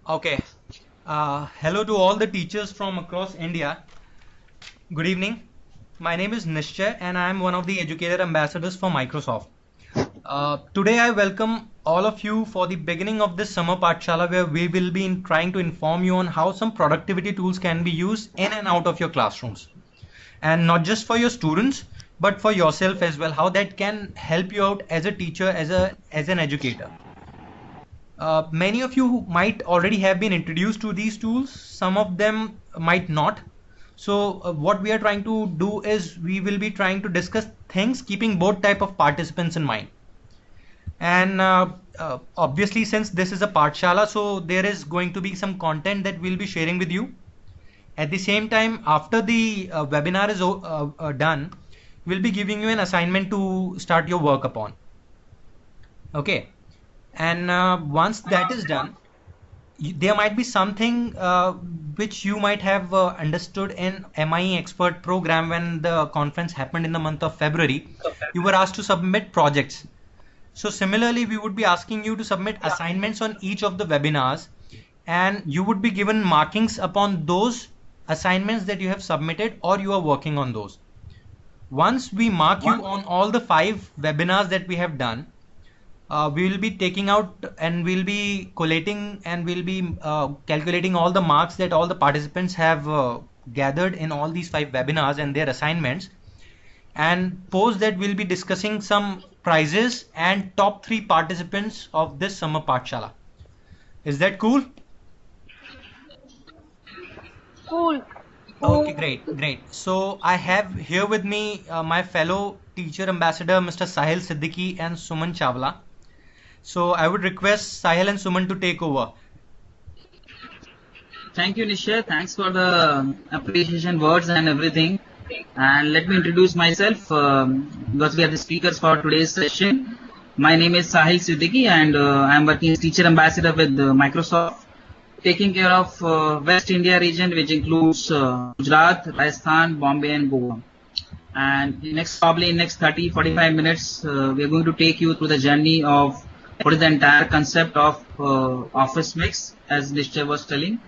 Okay. Hello to all the teachers from across India. Good evening. My name is Nishchay and I am one of the educator ambassadors for Microsoft. Today I welcome all of you for the beginning of this summer Pathshala where we will be trying to inform you on how some productivity tools can be used in and out of your classrooms. And not just for your students, but for yourself as well, how that can help you out as a teacher, as an educator. Many of you might already have been introduced to these tools, some of them might not. So what we are trying to do is we will be trying to discuss things keeping both type of participants in mind. And obviously since this is a Pathshala, so there is going to be some content that we'll be sharing with you. At the same time, after the webinar is done, we'll be giving you an assignment to start your work upon. Okay. And once that is done, there might be something which you might have understood in MIE Expert program when the conference happened in the month of February. You were asked to submit projects. So similarly, we would be asking you to submit assignments on each of the webinars, and you would be given markings upon those assignments that you have submitted or you are working on those. Once we mark you on all the 5 webinars that we have done, we will be taking out and we'll be collating and we'll be calculating all the marks that all the participants have gathered in all these 5 webinars and their assignments, and post that we'll be discussing some prizes and top 3 participants of this summer Pathshala. Is that cool? Cool. Okay, great. So I have here with me my fellow teacher ambassador Mr. Sahil Siddiqui and Suman Chawla. So I would request Sahil and Suman to take over. Thank you, Nisha. Thanks for the appreciation words and everything. And let me introduce myself because we are the speakers for today's session. My name is Sahil Siddiqui and I am working as teacher ambassador with Microsoft, taking care of West India region, which includes Gujarat, Rajasthan, Bombay and Goa. And probably in next 30-45 minutes, we are going to take you through the journey of what is the entire concept of Office Mix, as Nishchay was telling,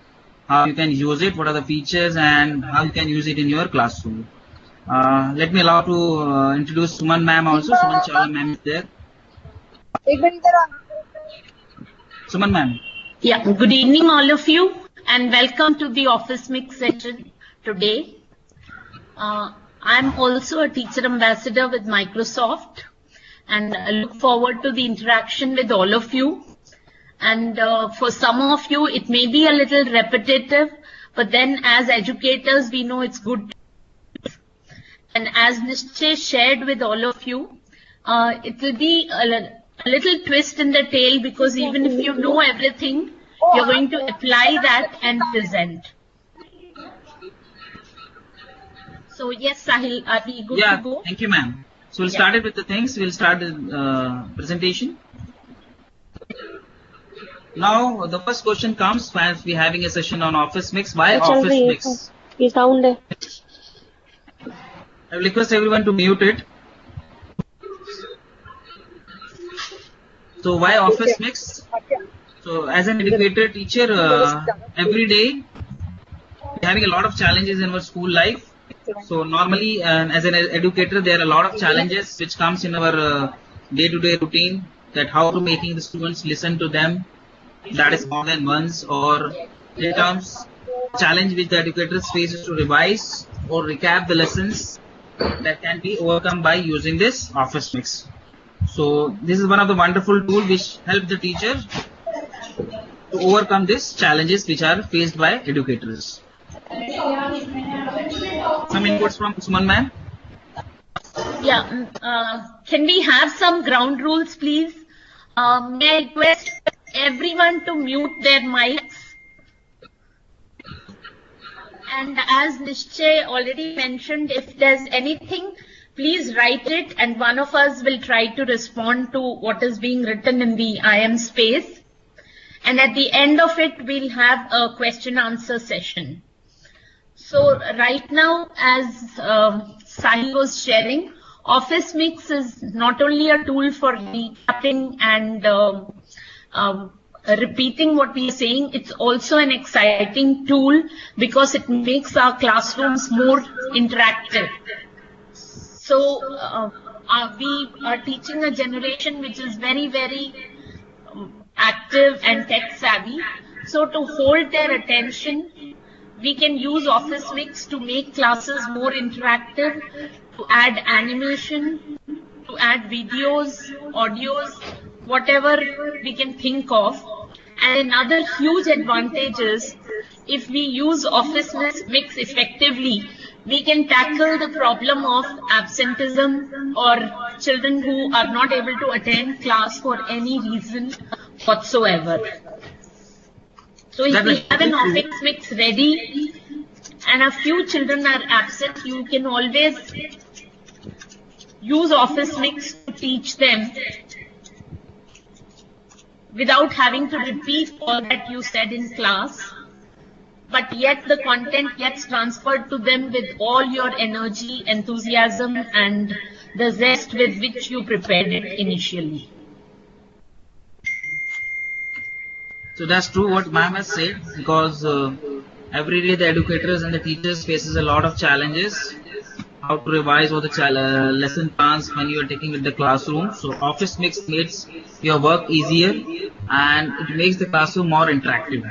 how you can use it, what are the features, and how you can use it in your classroom. Let me allow to introduce Suman ma'am also. Suman Chawla ma'am is there. Suman ma'am. Yeah, good evening all of you and welcome to the Office Mix session today. I'm also a teacher ambassador with Microsoft and I look forward to the interaction with all of you. And for some of you, it may be a little repetitive, but then as educators, we know it's good. And as Nishchay shared with all of you, it will be a little twist in the tail because even if you know everything, you're going to apply that and present. So yes, Sahil, are we good to go? Thank you, ma'am. So we'll start it with the things. We'll start the presentation. Now the first question comes as we're having a session on Office Mix. Why Office Mix? I will request everyone to mute it. So why Office Mix? So as an educator teacher, every day we're having a lot of challenges in our school life. So normally as an educator, there are a lot of challenges which comes in our day-to-day routine, that how to making the students listen to them, that is more than once, or in terms challenge which the educators faces to revise or recap the lessons that can be overcome by using this Office Mix. So this is one of the wonderful tools which help the teacher to overcome these challenges which are faced by educators. Some inputs from Suman ma'am. Yeah, can we have some ground rules, please? May I request everyone to mute their mics? And as Nishchay already mentioned, if there's anything, please write it and one of us will try to respond to what is being written in the IM space. And at the end of it, we'll have a question answer session. So right now, as Sahil was sharing, Office Mix is not only a tool for recapping and repeating what we are saying, it's also an exciting tool because it makes our classrooms more interactive. So we are teaching a generation which is very, very active and tech savvy. So to hold their attention, we can use Office Mix to make classes more interactive, to add animation, to add videos, audios, whatever we can think of. And another huge advantage is if we use Office Mix effectively, we can tackle the problem of absenteeism or children who are not able to attend class for any reason whatsoever. So if we have an Office Mix ready and a few children are absent, you can always use Office Mix to teach them without having to repeat all that you said in class, but yet the content gets transferred to them with all your energy, enthusiasm, and the zest with which you prepared it initially. So that's true what ma'am has said, because every day the educators and the teachers faces a lot of challenges. How to revise all the lesson plans when you are taking in the classroom. So Office Mix makes your work easier and it makes the classroom more interactive.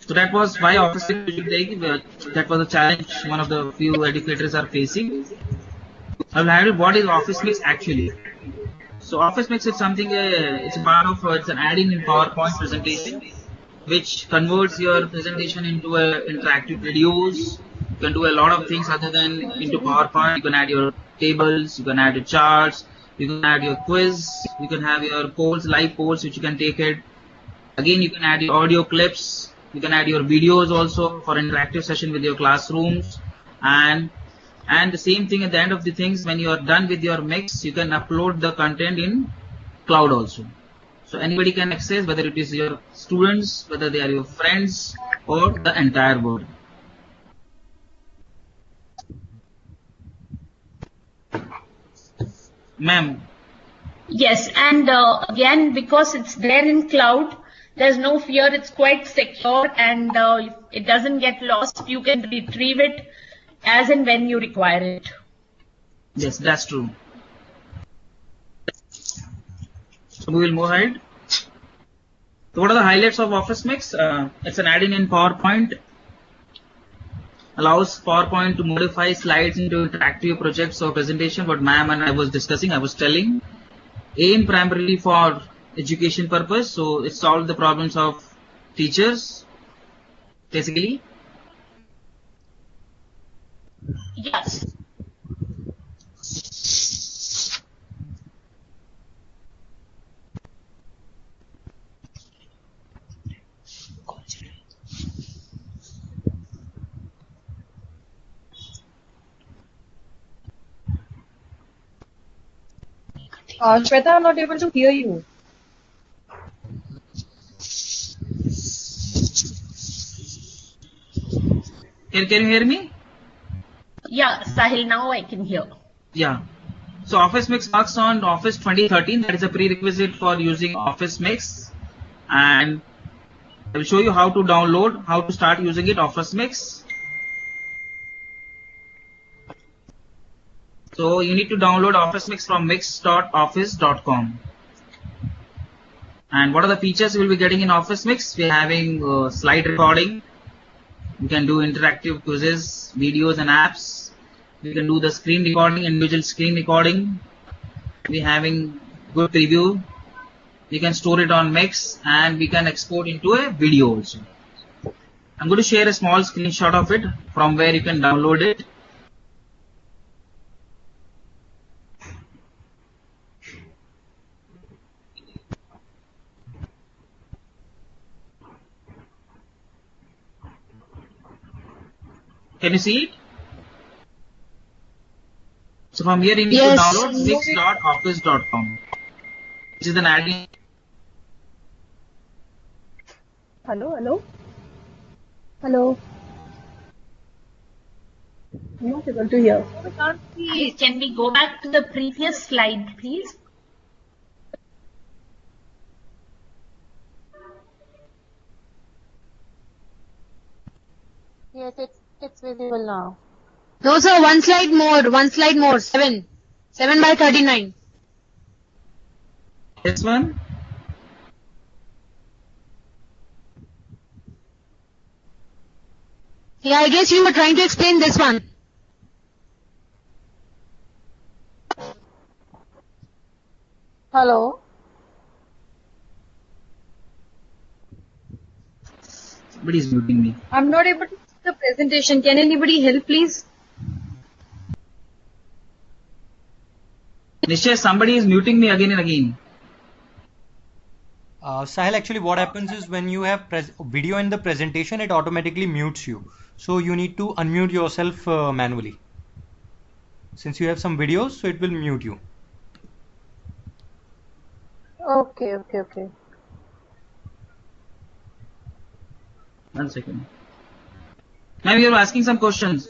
So that was why Office Mix we should take. That was a challenge one of the few educators are facing. I'll highlight what is Office Mix actually. So Office Mix is something, it's a part of, it's an add-in in PowerPoint presentation, which converts your presentation into interactive videos. You can do a lot of things other than into PowerPoint. You can add your tables, you can add your charts, you can add your quiz, you can have your polls, live polls, which you can take it. Again, you can add your audio clips, you can add your videos also for interactive session with your classrooms. And the same thing at the end of the things, when you are done with your mix, you can upload the content in cloud also. So anybody can access, whether it is your students, whether they are your friends, or the entire world. Ma'am. Yes, and again, because it's there in cloud, there's no fear, it's quite secure and it doesn't get lost. You can retrieve it as and when you require it. Yes, that's true. So we will move ahead. So what are the highlights of Office Mix? It's an add-in in PowerPoint. Allows PowerPoint to modify slides into interactive projects or presentation. What ma'am and I was discussing, I was telling. Aim primarily for education purpose. So it solves the problems of teachers, basically. Yes. Shweta, I'm not able to hear you. Can you hear me? Yeah, Sahil, now I can hear. Yeah. So Office Mix works on Office 2013. That is a prerequisite for using Office Mix. And I will show you how to download, how to start using it, Office Mix. So you need to download Office Mix from mix.office.com. And what are the features you will be getting in Office Mix? We are having slide recording. You can do interactive quizzes, videos and apps. You can do the screen recording, individual screen recording. We are having good preview. You can store it on Mix and we can export into a video also. I'm going to share a small screenshot of it from where you can download it. Can you see it? So from here you need to download mix.office.com, which is an add-in. Hello. I'm not able to hear. Please, can we go back to the previous slide, please? Yes, it's visible now. No, sir, one slide more, 7. 7 by 39. This one? Yeah, I guess you were trying to explain this one. Hello? Somebody's muting me. I'm not able to see the presentation. Can anybody help, please? Nishya, somebody is muting me again and again. Sahil, actually what happens is when you have video in the presentation, it automatically mutes you. So you need to unmute yourself manually. Since you have some videos, so it will mute you. Okay. 1 second. Now you are asking some questions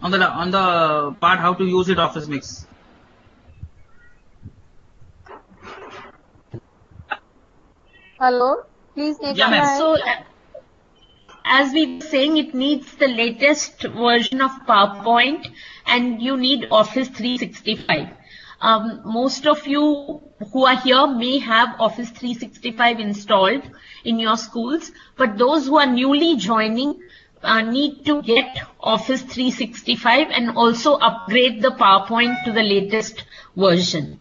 on the part how to use it Office Mix. Hello? Please next Yeah, ma'am. slide. So, as we were saying, it needs the latest version of PowerPoint and you need Office 365. Most of you who are here may have Office 365 installed in your schools, but those who are newly joining need to get Office 365 and also upgrade the PowerPoint to the latest version.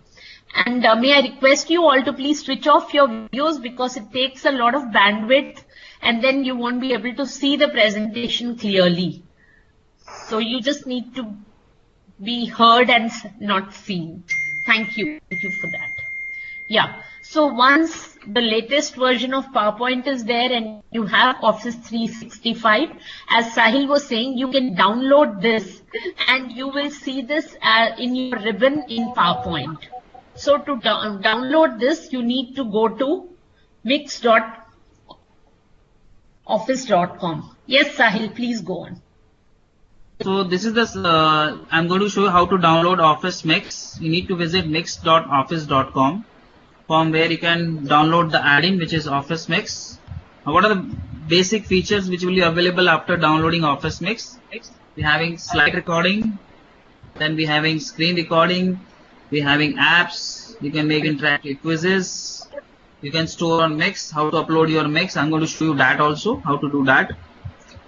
And may I request you all to please switch off your videos because it takes a lot of bandwidth and then you won't be able to see the presentation clearly. So you just need to be heard and not seen. Thank you for that. Yeah. So once the latest version of PowerPoint is there and you have Office 365, as Sahil was saying, you can download this and you will see this in your ribbon in PowerPoint. So to download this, you need to go to mix.office.com. Yes, Sahil, please go on. So this is the I'm going to show you how to download Office Mix. You need to visit mix.office.com, from where you can download the add-in, which is Office Mix. Now, what are the basic features which will be available after downloading Office Mix? We're having slide recording, then we're having screen recording, we're having apps, you can make interactive quizzes, you can store on Mix, how to upload your Mix. I'm going to show you that also, how to do that.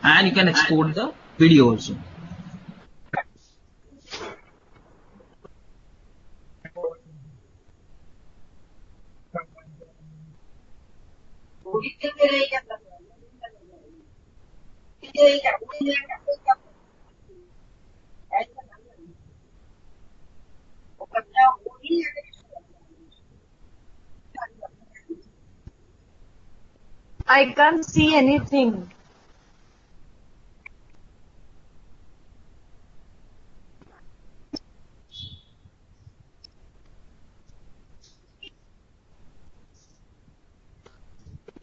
And you can export the video also. I can't see anything.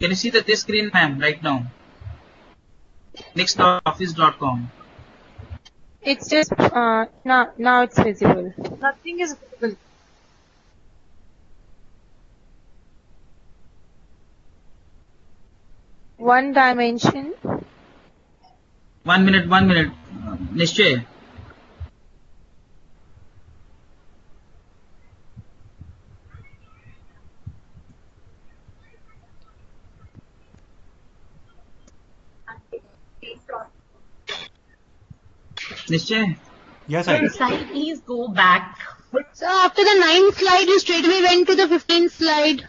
Can you see this screen, ma'am, right now? Mix.office.com. It's just, now it's visible. Nothing is visible. One dimension. 1 minute. Nishchay. Nishchay. Yes, I. Sahil, please go back. So after the 9th slide, you straight away went to the 15th slide.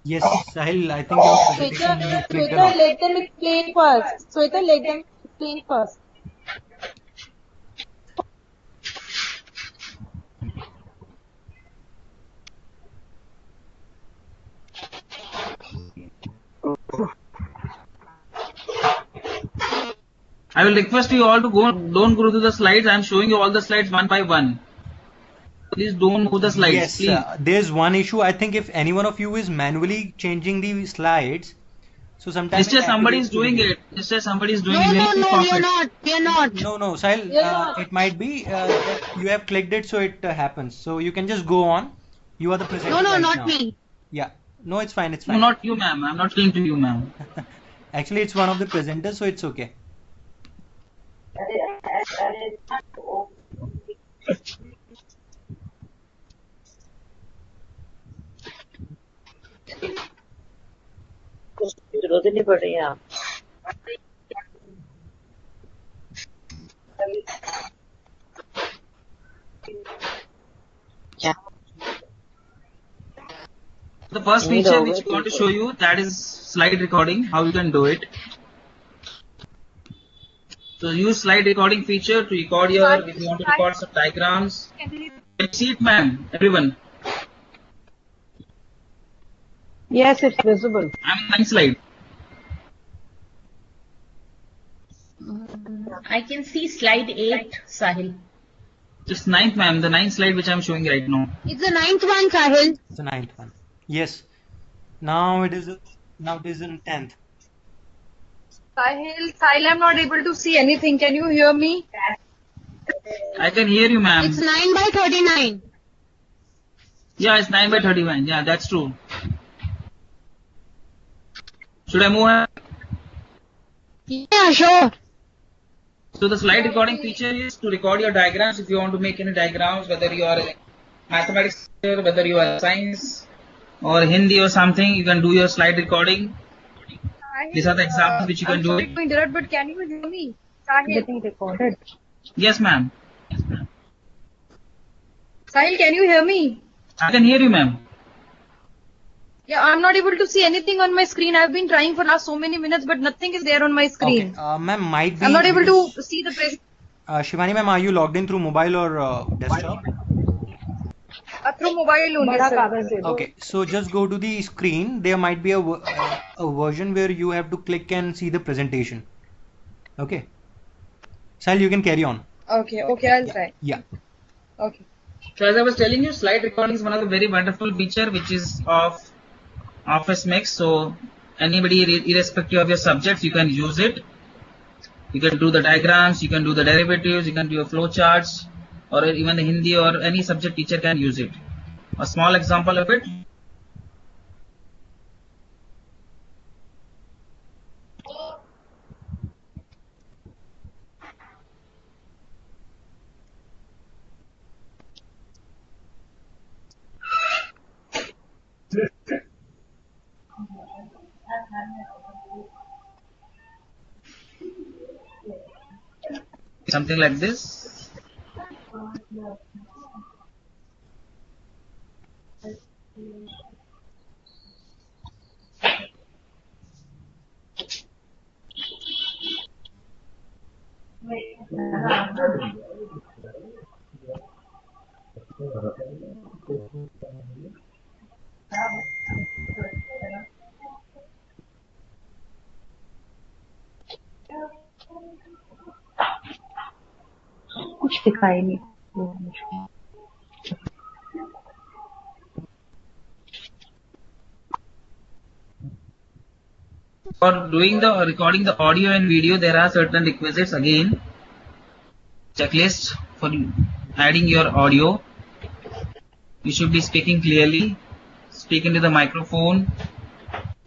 Yes, Sahil, I think your presentation you clicked a lot. Let them explain first. Sweta, let them explain first. I will request you all to don't go to the slides. I am showing you all the slides one by one. Please don't move the slides. Yes, Please. there's one issue. I think if any one of you is manually changing the slides, So sometimes Nischay, it somebody activates is to doing remote. it. Nischay, somebody is doing No, it. You no, need to no, stop we are it. not. We are not. No, no, Sahil, it might be that you have clicked it, so it happens. So you can just go on. You are the No, presenter no, right not now. me. Yeah. No, it's fine. It's No, fine. not you, ma'am. I'm not saying to you, ma'am. Actually, it's one of the presenters, so it's okay. जरूरत ही नहीं पड़ रही है आप क्या The first नहीं feature रहोगे which we want to ठीक show you, that is slide recording, how you can do it. So use slide recording feature to record your, if you want to record some diagrams. Can see it, ma'am, everyone. Yes, it's visible. I'm in 9th slide. I can see slide 8, Sahil. It's 9th, ma'am, the 9th slide which I'm showing right now. It's the 9th one, Sahil. It's the 9th one. Yes. Now it is in 10th. Sahil, I'm not able to see anything. Can you hear me? I can hear you, ma'am. It's 9 by 39. Yeah, it's 9 by 31. Yeah, that's true. Should I move ahead? Yeah, sure. So the slide recording feature is to record your diagrams if you want to make any diagrams, whether you are a mathematics teacher, whether you are science or Hindi or something, you can do your slide recording. These are the examples which you can do. I'm sorry to interrupt, but can you hear me? Sahil, Getting recorded. Yes, ma'am. Sahil, can you hear me? I can hear you, ma'am. Yeah, I'm not able to see anything on my screen. I've been trying for last so many minutes, but nothing is there on my screen. Okay. Ma'am, might be I'm not able because- to see the presentation Shivani ma'am, are you logged in through mobile or desktop? through mobile only. बड़ा Sir. कागज दे दो Okay, so just go to the screen. There might be a version where you have to click and see the presentation. Okay. Sahil, you can carry on. Okay, I'll try. Yeah. Okay. So as I was telling you, slide recording is one of the very wonderful feature which is of Office Mix. So anybody, irrespective of your subjects, you can use it. You can do the diagrams, you can do the derivatives, you can do your flow charts, or even the Hindi or any subject teacher can use it. A small example of it. Something like this. कुछ दिखाई नहीं मुझको For doing the recording the audio and video, there are certain requisites again. Checklist for adding your audio. You should be speaking clearly. Speak into the microphone.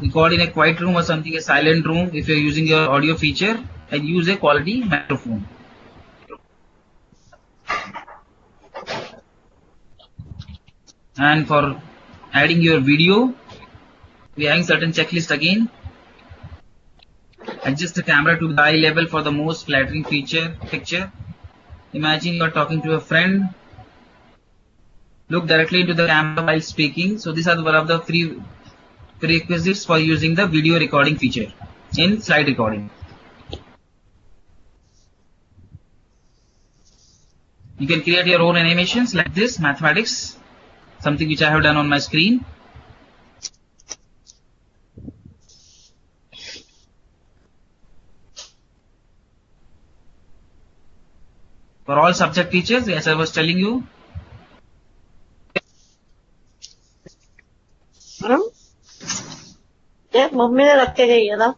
Record in a quiet room or something, a silent room if you are using your audio feature, and use a quality microphone. And for adding your video, we are having certain checklist again. Adjust the camera to the eye level for the most flattering picture. Imagine you are talking to a friend. Look directly into the camera while speaking. So these are one of the prerequisites for using the video recording feature in slide recording. You can create your own animations like this, mathematics, something which I have done on my screen. For all subject teachers, as I was telling you, क्या mummy ने रख के गई है ना.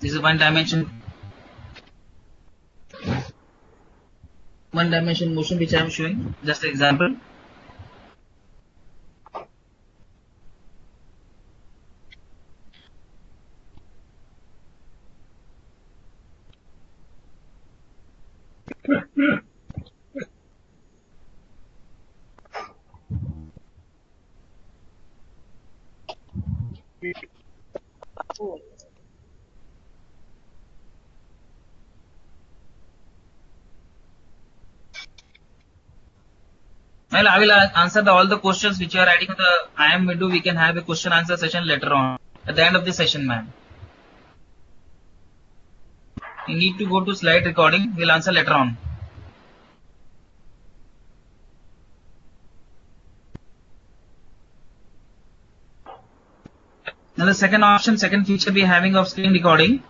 This is one dimension motion which I am showing. Just an example. Well, I will answer all the questions which you are writing on the IM window. We can have a question answer session later on at the end of the session, ma'am. You need to go to slide recording. We'll answer later on. Now the second option, second feature we are having of screen recording.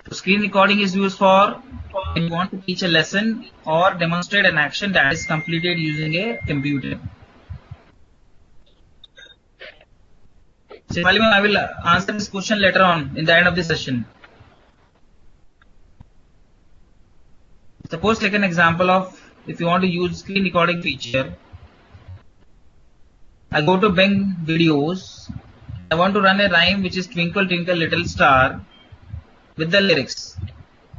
So screen recording is used for when you want to teach a lesson or demonstrate an action that is completed using a computer. So I will answer this question later on in the end of the session. Suppose take an example of if you want to use screen recording feature. I go to Bing videos. I want to run a rhyme which is Twinkle Twinkle Little Star with the lyrics,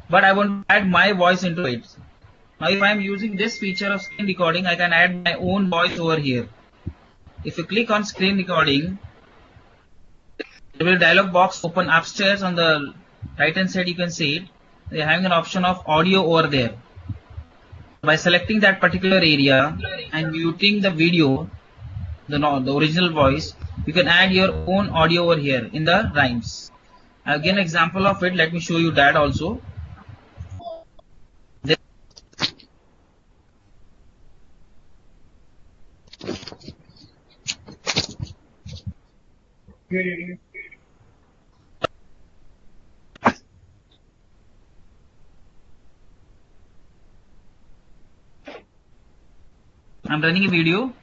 but I want to add my voice into it. Now if I am using this feature of screen recording, I can add my own voice over here. If you click on screen recording, there will be a dialog box open upstairs on the right hand side. You can see it. They are having an option of audio over there. By selecting that particular area and muting the video, the original voice, you can add your own audio over here in the rhymes. Again, example of it. Let me show you that also. I'm running a video.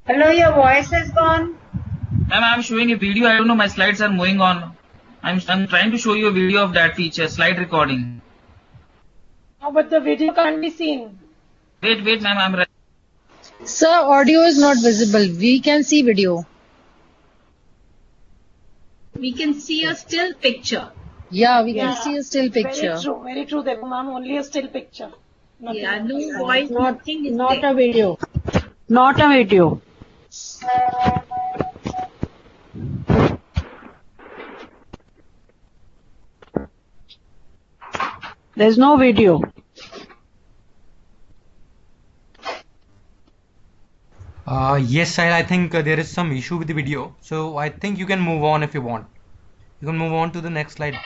Hello, your voice is gone. Ma'am, I'm showing a video. I don't know, my slides are moving on. I'm trying to show you a video of that feature, slide recording. Oh, but the video can't be seen. Wait, ma'am, I'm ready. Sir, audio is not visible. We can see video. We can see a still picture. Yeah, we can see a still picture. Very true. There, ma'am, only a still picture. Nothing Yeah, else. no voice, nothing is Not there. a video. Not a video. There's no video. Yes, Sahil, I think there is some issue with the video. So I think you can move on if you want. You can move on to the next slide.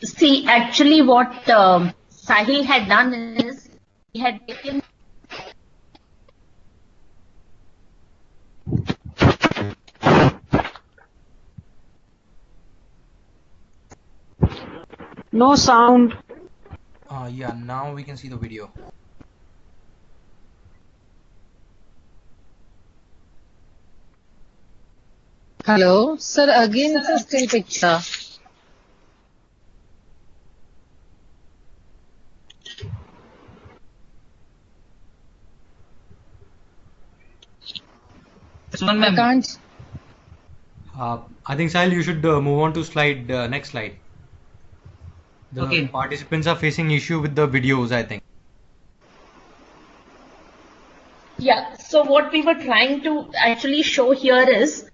See, actually what Sahil had done is, he had taken No sound. Yeah, now we can see the video. Hello, sir. Again, it's a still picture. This one, I ma'am. can't. I think Sahil, you should move on to slide next slide. The Okay. participants are facing issue with the videos, I think. Yeah, so what we were trying to actually show here is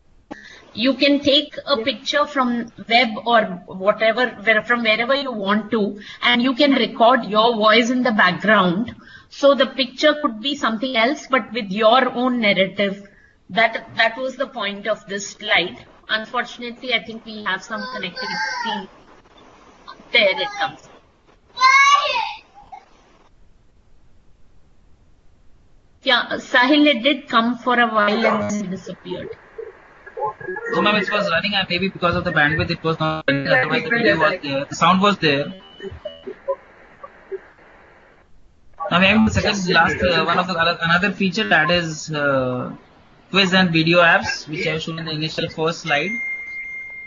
you can take a picture from web or whatever, from wherever you want to, and you can record your voice in the background. So the picture could be something else, but with your own narrative. That was the point of this slide. Unfortunately, I think we have some connectivity. There it comes. Yeah, Sahil, it did come for a while and then disappeared. So, ma'am, it was running, and maybe because of the bandwidth, it was not running. Otherwise, the video was there, the sound was there. Now, ma'am, the second last one of the another feature, that is quiz and video apps, which I have shown in the initial first slide.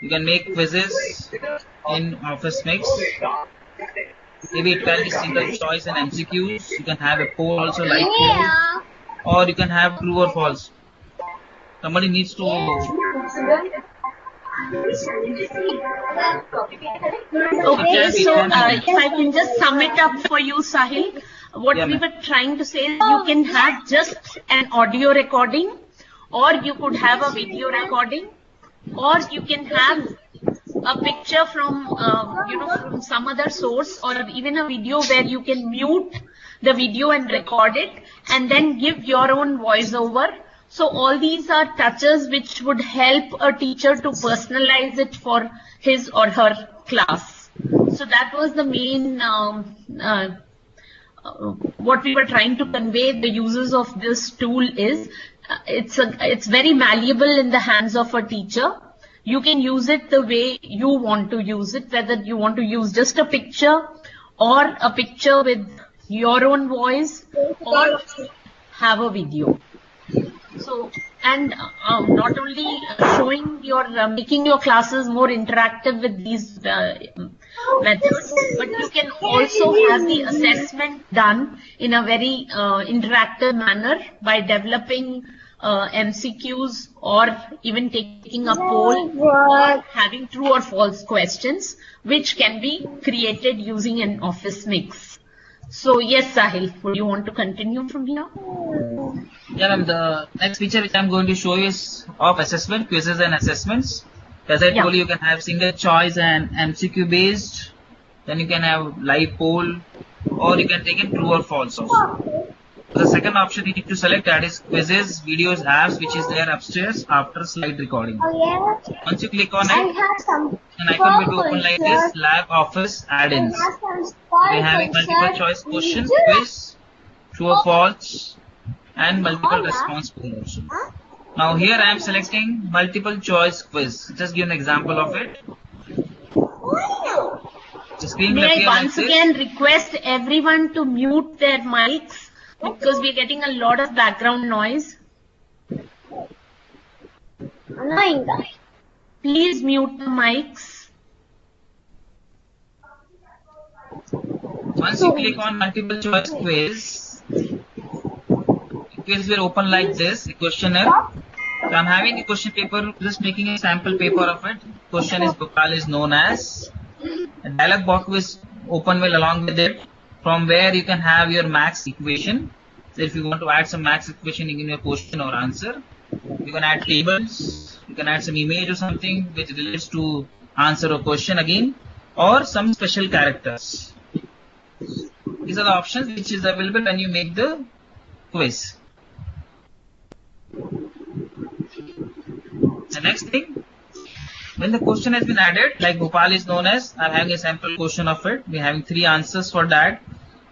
You can make quizzes in Office Mix. Maybe it can be single choice and MCQs. You can have a poll also, like poll, or you can have true or false. Somebody needs to. Okay, so if I can just sum it up for you, Sahil, what Yeah, we ma'am. were trying to say is you can have just an audio recording, or you could have a video recording, or you can have a picture from from some other source, or even a video where you can mute the video and record it and then give your own voiceover. So all these are touches which would help a teacher to personalize it for his or her class. So that was the main what we were trying to convey. The uses of this tool is it's very malleable in the hands of a teacher. You can use it the way you want to use it, whether you want to use just a picture or a picture with your own voice or have a video. So, and not only showing your, making your classes more interactive with these methods, but you can also have the assessment done in a very interactive manner by developing MCQs or even taking a poll or having true or false questions, which can be created using an Office Mix. So yes, Sahil, would you want to continue from here? Yeah, ma'am. The next feature which I'm going to show you is of assessment, quizzes and assessments. As I told you, you can have single choice and MCQ based. Then you can have live poll, or you can take it true or false also. The second option you need to select, that is quizzes, videos, apps, which is there upstairs after slide recording. Once you click on it, an icon will be open like this: Live Office add-ins. We're having multiple choice question, quiz, true or false, and multiple response poll also. Now here I am selecting multiple choice quiz. Just give an example of it. The screen will May appear I like once this. again request everyone to mute their mics because we're getting a lot of background noise. Annoying guy. Please mute the mics. Once you click on multiple choice quiz, quiz will open like this, a questionnaire. So I'm having a question paper, just making a sample paper of it. Question is Bhopal is known as. A dialog box will open well along with it, from where you can have your max equation. So if you want to add some max equation in your question or answer, you can add tables, you can add some image or something which relates to answer or question again, or some special characters. These are the options which is available when you make the quiz. The next thing, when the question has been added, like Bhopal is known as, I'm having a sample question of it. We're having 3 answers for that.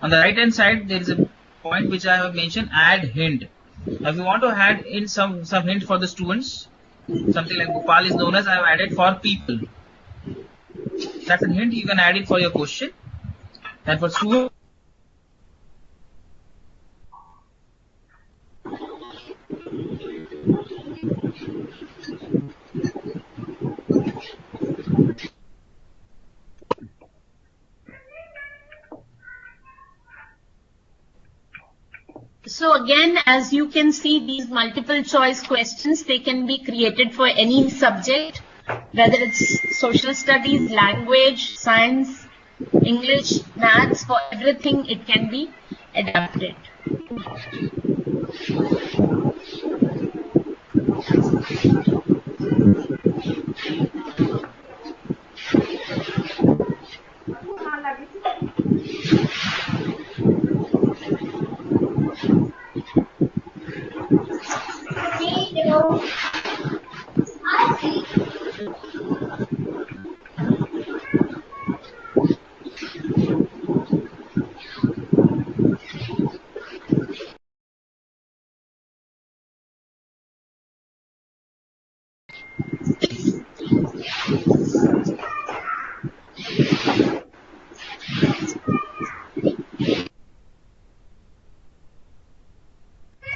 On the right hand side, there is a point which I have mentioned, add hint. Now, if you want to add in some hint for the students, something like Bhopal is known as, I have added for people. That's a hint you can add it for your question. And for students, So again, as you can see, these multiple choice questions, they can be created for any subject, whether it's social studies, language, science, English, maths, for everything it can be adapted.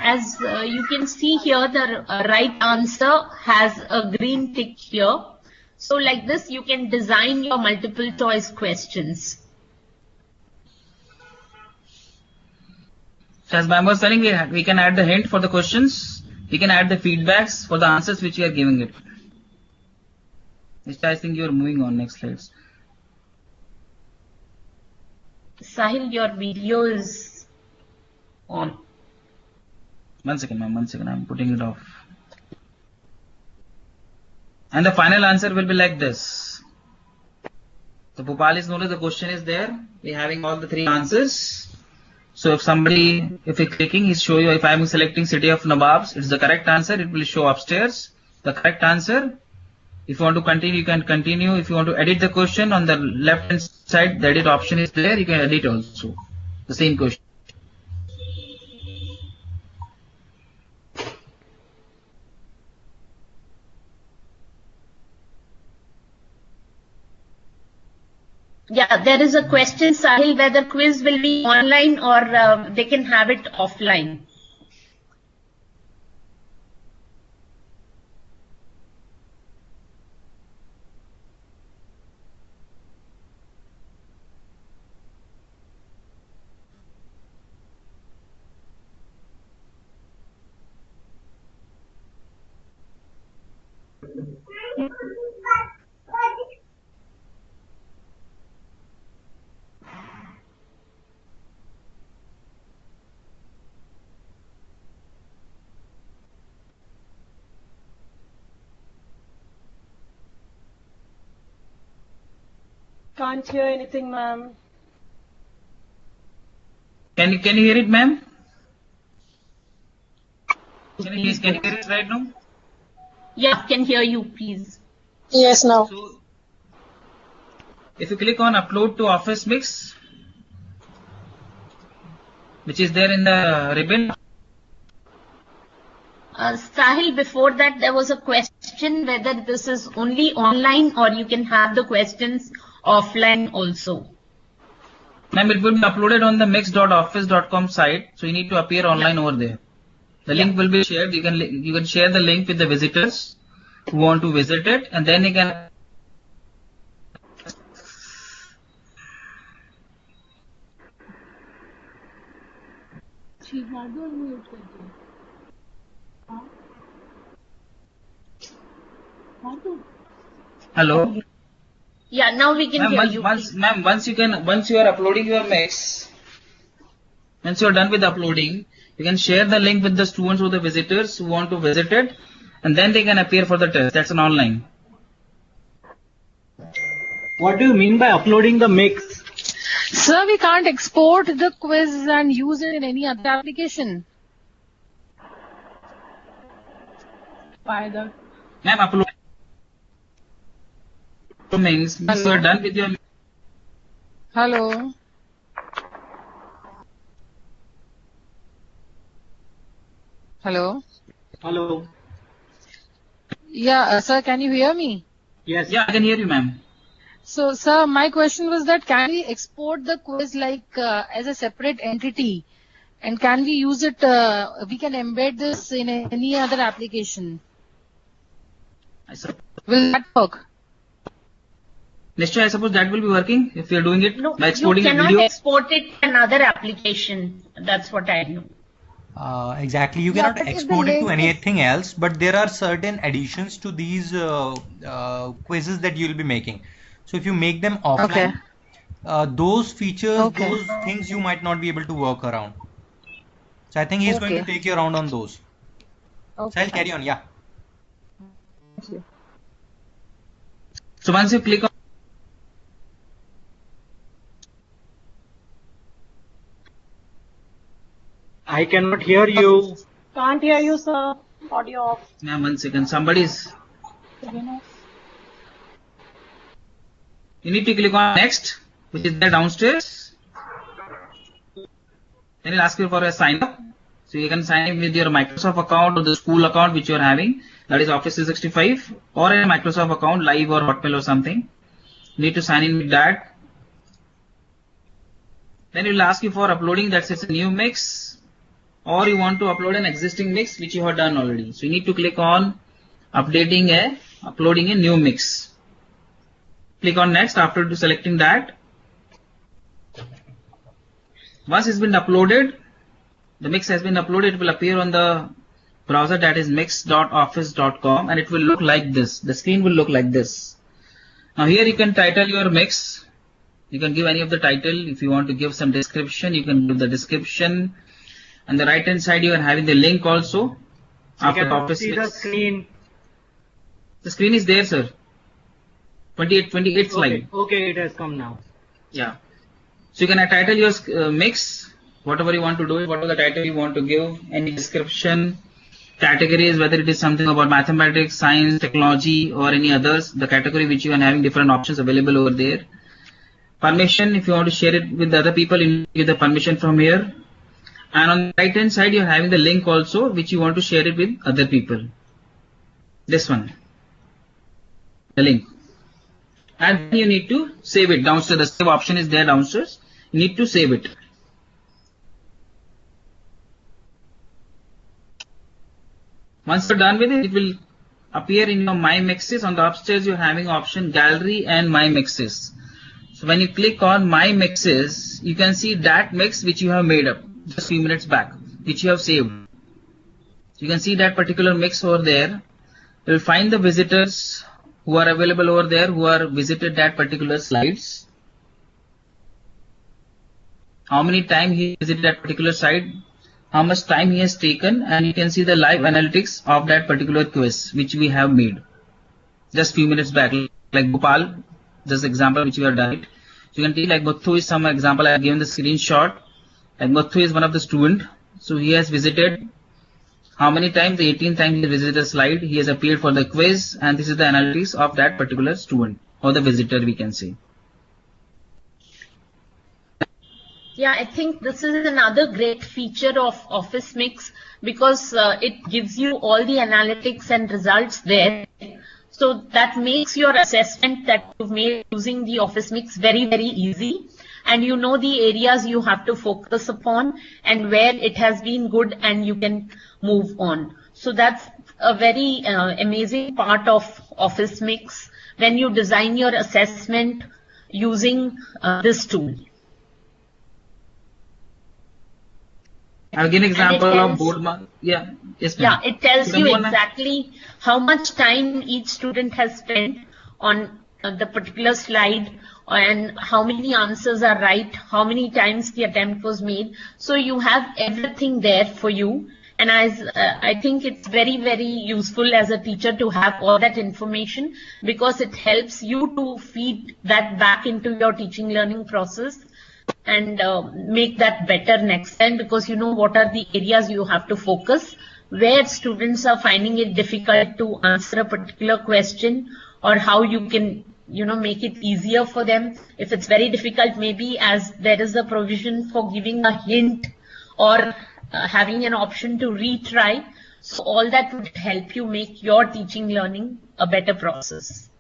As you can see here, the right answer has a green tick here. So like this, you can design your multiple choice questions. So as ma'am was telling, we can add the hint for the questions. We can add the feedbacks for the answers which we are giving it. Which I think you are moving on. Next slides. Sahil, your video is on. 1 second, ma'am. 1 second. I'm putting it off. And the final answer will be like this. So Bhopal is noticed the question is there. We're having all the three answers. So if you're clicking, he's show you, if I'm selecting city of Nawabs, it's the correct answer. It will show upstairs the correct answer. If you want to continue, you can continue. If you want to edit the question, on the left hand side, the edit option is there. You can edit also the same question. Yeah, there is a question, Sahil, whether quiz will be online or they can have it offline. Can't hear anything, ma'am. Can you hear it, ma'am? Can you hear it right now? Yeah, can hear you, please. Yes, now. So, if you click on upload to Office Mix, which is there in the ribbon. Sahil, before that, there was a question whether this is only online or you can have the questions offline also. Ma'am, it will be uploaded on the mix.office.com site, so you need to appear online over there. The link will be shared. You can share the link with the visitors who want to visit it, and then you can. Hello. Yeah, now we can hear you. Ma'am, once you are uploading your mix, once you are done with uploading, you can share the link with the students or the visitors who want to visit it, and then they can appear for the test. That's an online. What do you mean by uploading the mix? Sir, we can't export the quiz and use it in any other application. Ma'am, upload means you are done with your. Hello. Hello. Hello. Yeah, sir, can you hear me? Yes. Yeah, I can hear you, ma'am. So, sir, my question was that can we export the quiz like as a separate entity, and can we use it? We can embed this in any other application. Will that work? Nishchay, I suppose that will be working if you are doing it No, by you exporting a cannot video. export it to another application. That's what I know. Exactly. You Yeah, cannot but if the export it to link is anything else, but there are certain additions to these quizzes that you'll be making. So if you make them Okay. offline, those features, Okay. those things you might not be able to work around. So I think he's going to Okay. take you around on those. So okay, I'll fine. carry on. Yeah. Thank you. So once you click on, I cannot hear you. Can't hear you, sir. Audio off. yeah, 1 second, somebody's, you need to click on next, which is there downstairs. Then it'll ask you for a sign up. So you can sign in with your Microsoft account or the school account which you are having, that is Office 365, or a Microsoft account, Live or Hotmail or something. You need to sign in with that. Then it will ask you for uploading, that's it's a new mix, or you want to upload an existing mix which you have done already. So you need to click on uploading a new mix. Click on next after selecting that. Once it's been uploaded, the mix has been uploaded, it will appear on the browser, that is mix.office.com, and it will look like this. The screen will look like this. Now here you can title your mix. You can give any of the title. If you want to give some description, you can give the description. On the right hand side you are having the link also. I After cannot Office see the mix. screen. The screen is there, sir. 28 slide. Okay, okay, it has come now. Yeah. So you can title your mix, whatever you want to do, whatever the title you want to give, any description, categories, whether it is something about mathematics, science, technology, or any others, the category which you are having different options available over there. Permission, if you want to share it with the other people, you give the permission from here. And on the right hand side, you are having the link also, which you want to share it with other people. This one, the link. And then you need to save it downstairs. The save option is there downstairs. You need to save it. Once you're done with it, it will appear in your My Mixes. On the upstairs, you're having option Gallery and My Mixes. So when you click on My Mixes, you can see that mix which you have made up just few minutes back, which you have saved. You can see that particular mix over there. You will find the visitors who are available over there, who are visited that particular slides. How many times he visited that particular site, how much time he has taken, and you can see the live analytics of that particular quiz which we have made just few minutes back. Like Gopal, just example which we have done it. So you can see like Gothu is some example I have given the screenshot. Like Gothu is one of the student. So he has visited how many times? The 18th time he visited the slide. He has appeared for the quiz, and this is the analytics of that particular student or the visitor, we can say. Yeah, I think this is another great feature of Office Mix because it gives you all the analytics and results there. So that makes your assessment that you've made using the Office Mix very, very easy. And you know the areas you have to focus upon and where it has been good and you can move on. So that's a very amazing part of Office Mix when you design your assessment using this tool. I'll give an example tells, of board mark. Yeah, yes, yeah, it tells you wanna... exactly how much time each student has spent on the particular slide and how many answers are right, how many times the attempt was made. So you have everything there for you. And I think it's very, very useful as a teacher to have all that information because it helps you to feed that back into your teaching learning process and make that better next time because you know what are the areas you have to focus, where students are finding it difficult to answer a particular question or how you can make it easier for them. If it's very difficult, maybe as there is a provision for giving a hint or having an option to retry. So all that would help you make your teaching learning a better process.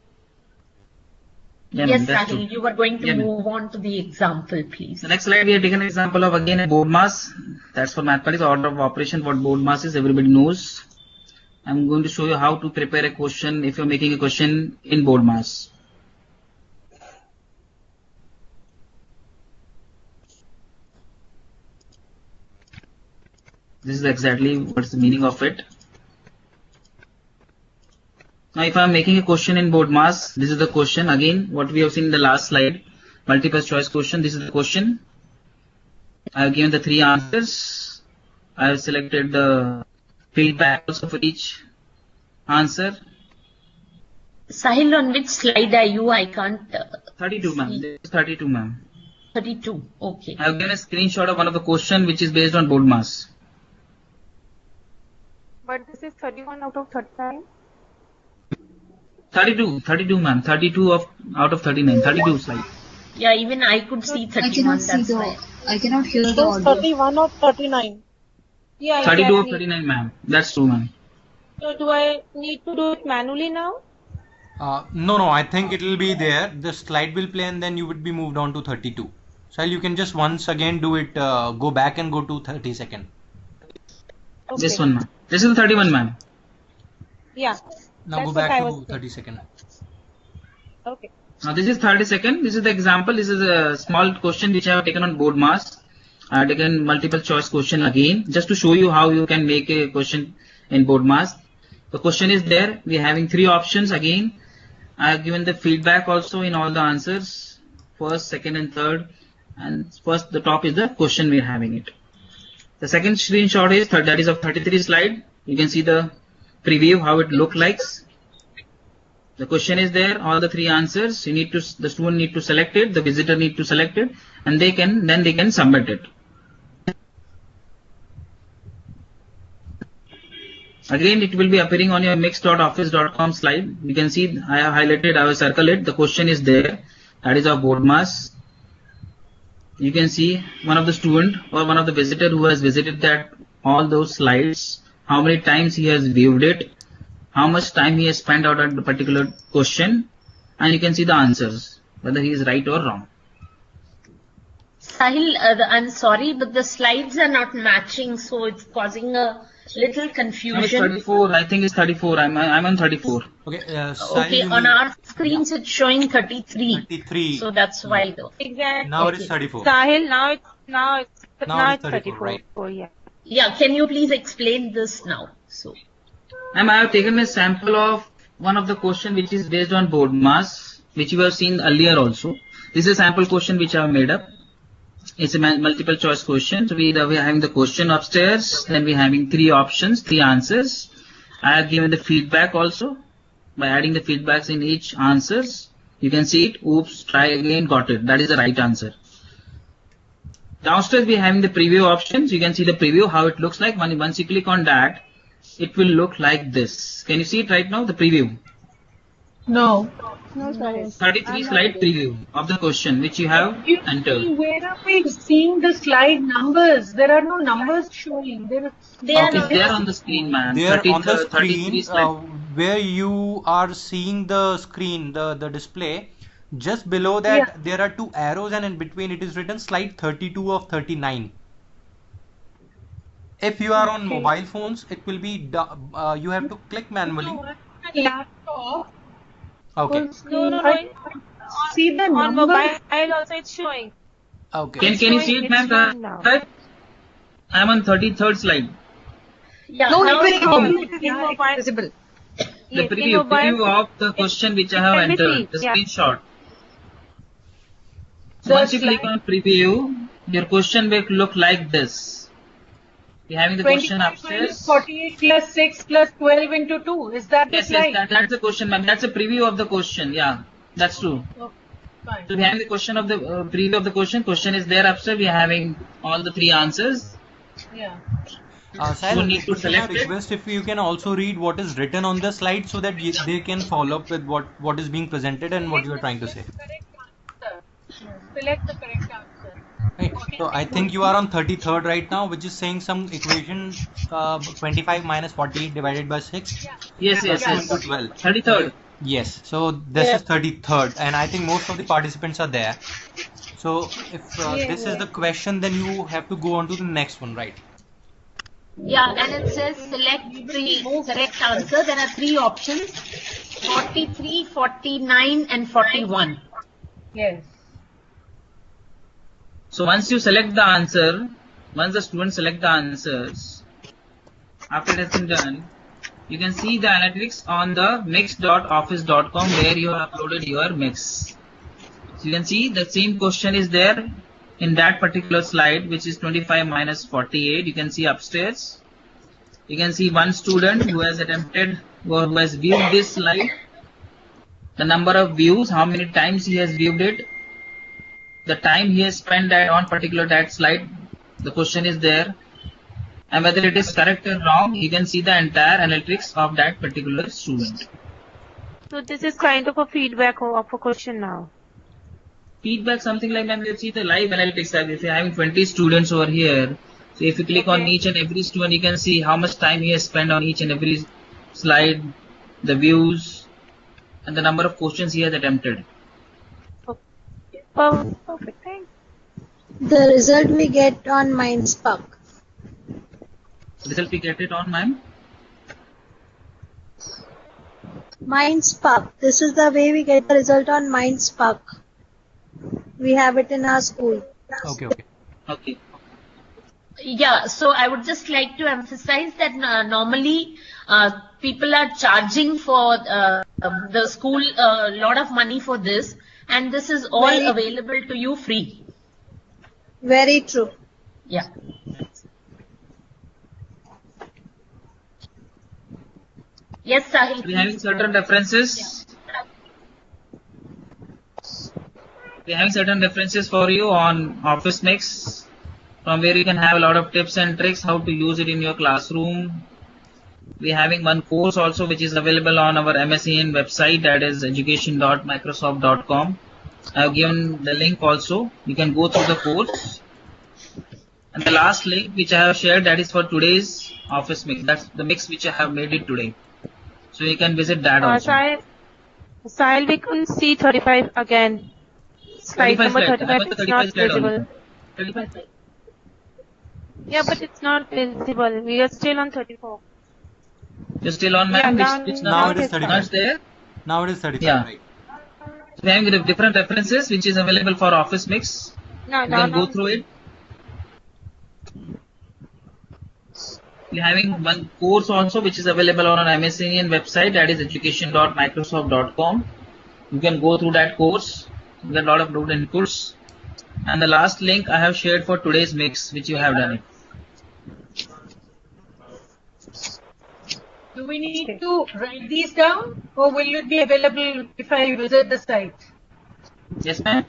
Yeah, yes, Sahil, you were going to move on to the example, please. The next slide, we have taken an example of again a board mass. That's for mathematics, order of operation. What board mass is, everybody knows. I'm going to show you how to prepare a question if you're making a question in board mass. This is exactly what's the meaning of it. Now if I am making a question in board mass, this is the question. Again, what we have seen in the last slide, multiple choice question. This is the question. I have given the 3 answers. I have selected the feedback also for each answer. Sahil, on which slide are you? I can't 32, ma'am. see. This is 32, ma'am. 32. Okay. I have given a screenshot of one of the question which is based on board mass. But this is 31 out of 39. 32, ma'am. 32 out of 39. 32 slide. Yeah, even I could see 31. That's why. I cannot hear the So audio. 31 of 39. Yeah, 32 of exactly. 39, ma'am. That's true, ma'am. So do I need to do it manually now? No, I think it will be there. The slide will play and then you would be moved on to 32. So you can just once again do it, go back and go to 30-second. Okay. This one, ma'am. This is 31, ma'am. Yeah. Now That's go what back I to was thinking. 30-second. Okay. Now this is 30-second. This is the example. This is a small question which I have taken on board mass. I have taken multiple choice question again, just to show you how you can make a question in board mass. The question is there. We are having 3 options again. I have given the feedback also in all the answers. First, second and third. And first the top is the question we are having it. The second screenshot is that is of 33 slide. You can see the preview how it look like. The question is there, all the 3 answers. The student need to select it, the visitor need to select it, and they can submit it. Again, it will be appearing on your mix.office.com slide. You can see I have highlighted, I have circled it. The question is there. That is our board mass. You can see one of the student or one of the visitor who has visited that all those slides, how many times he has viewed it, how much time he has spent out on the particular question, and you can see the answers, whether he is right or wrong. Sahil, I'm sorry, but the slides are not matching, so it's causing a little No, it's confusion. 34. I think it's 34. I'm on 34. Okay, Okay, on our screens it's showing 33. 33. So that's why though. Exactly. Now it is 34. Sahil, now it's Now it's 34, 34. right. Oh, yeah. Yeah, can you please explain this now? So I have taken a sample of one of the question which is based on board mass, which you have seen earlier also. This is a sample question which I have made up. It's a multiple choice question. So we are having the question upstairs, then we are having 3 options, 3 answers. I have given the feedback also. By adding the feedbacks in each answers, you can see it. Oops, try again, got it. That is the right answer. Downstairs we are having the preview options. You can see the preview, how it looks like. Once you click on that, it will look like this. Can you see it right now, the preview? No, Sahil. 33 slide preview of the question which you have entered. Where are we seeing the slide numbers? There are no numbers showing. they are Okay, not. they are on the screen, man. There on the 33 screen, slide. where you are seeing the screen, the display, just below that Yeah. there are 2 arrows and in between it is written slide 32 of 39. If you are on mobile phones, it will be, you have to click manually. Laptop. Okay, No. See the on mobile also it's showing. okay. Can you see it, It's ma'am? showing now. Right? I am on 33rd slide. Yeah, No, now it's In mobile. visible. The Yes, in preview mobile. of the question which I have Let me entered, the see, yeah. screenshot. So The once you click slide- on preview, your question will look like this. We're having the question 25 upstairs. minus 48 plus 6 plus 12 into 2. Is that the Yes, slide? that's the question, ma'am. That's a preview of the question. Yeah, that's true. Okay, fine. So we have the question of the preview of the question. Question is there upstairs. We are having all the 3 answers. Yeah. Sahil, You need to could I select it. request if you can also read what is written on the slide so that they can follow up with what is being presented and what you are trying to say. Select the correct answer. Right. So I think you are on 33rd right now, which is saying some equation, 25 minus 48 divided by 6. Yes, That's 2 yes. into 12. 33rd. Yes, so this is 33rd, and I think most of the participants are there. So if this is the question, then you have to go on to the next one, right? Yeah, and it says select the correct answer. There are 3 options: 43, 49, and 41. Yes. So once you select the answer, once the students select the answers, after it has been done, you can see the analytics on the mix.office.com where you have uploaded your mix. So you can see the same question is there in that particular slide, which is 25 minus 48. You can see upstairs. You can see one student who has attempted or who has viewed this slide, the number of views, how many times he has viewed it, the time he has spent on particular that slide. The question is there, and whether it is correct or wrong, you can see the entire analytics of that particular student. So this is kind of a feedback of a question now. Feedback, something like that. Let's see the live analytics. If you're having 20 students over here, so if you click on each and every student, you can see how much time he has spent on each and every slide, the views, and the number of questions he has attempted. Perfect. Thanks. The result we get on MindSpark. Result we get it on, ma'am? MindSpark. This is the way we get the result on MindSpark. We have it in our school. Okay. Yeah, so I would just like to emphasize that normally people are charging for the school a lot of money for this, and this is all available to you free. Very true. Yeah. Yes, Sahil. We are having certain references. We are having certain references for you on Office Mix, from where you can have a lot of tips and tricks how to use it in your classroom. We are having one course also which is available on our MSEN website, that is education.microsoft.com. I have given the link also. You can go through the course. And the last link which I have shared, that is for today's Office Mix. That's the mix which I have made it today. So you can visit that also. Sahil, we couldn't see 35 again. Slide number 35 is not visible. 35 slide. Yeah, but it's not visible. We are still on 34. You're still on, ma'am? Yeah, Which now it is 35. Not there? Now it is 35. Yeah. Right. So we are having different references which is available for Office Mix. No, You can go through it. We are having one course also which is available on an MSEN website, that is education.microsoft.com. You can go through that course. You get a lot of good inputs. And the last link I have shared for today's mix, which you have done it. Do we need to write these down, or will it be available if I visit the site? Yes, ma'am.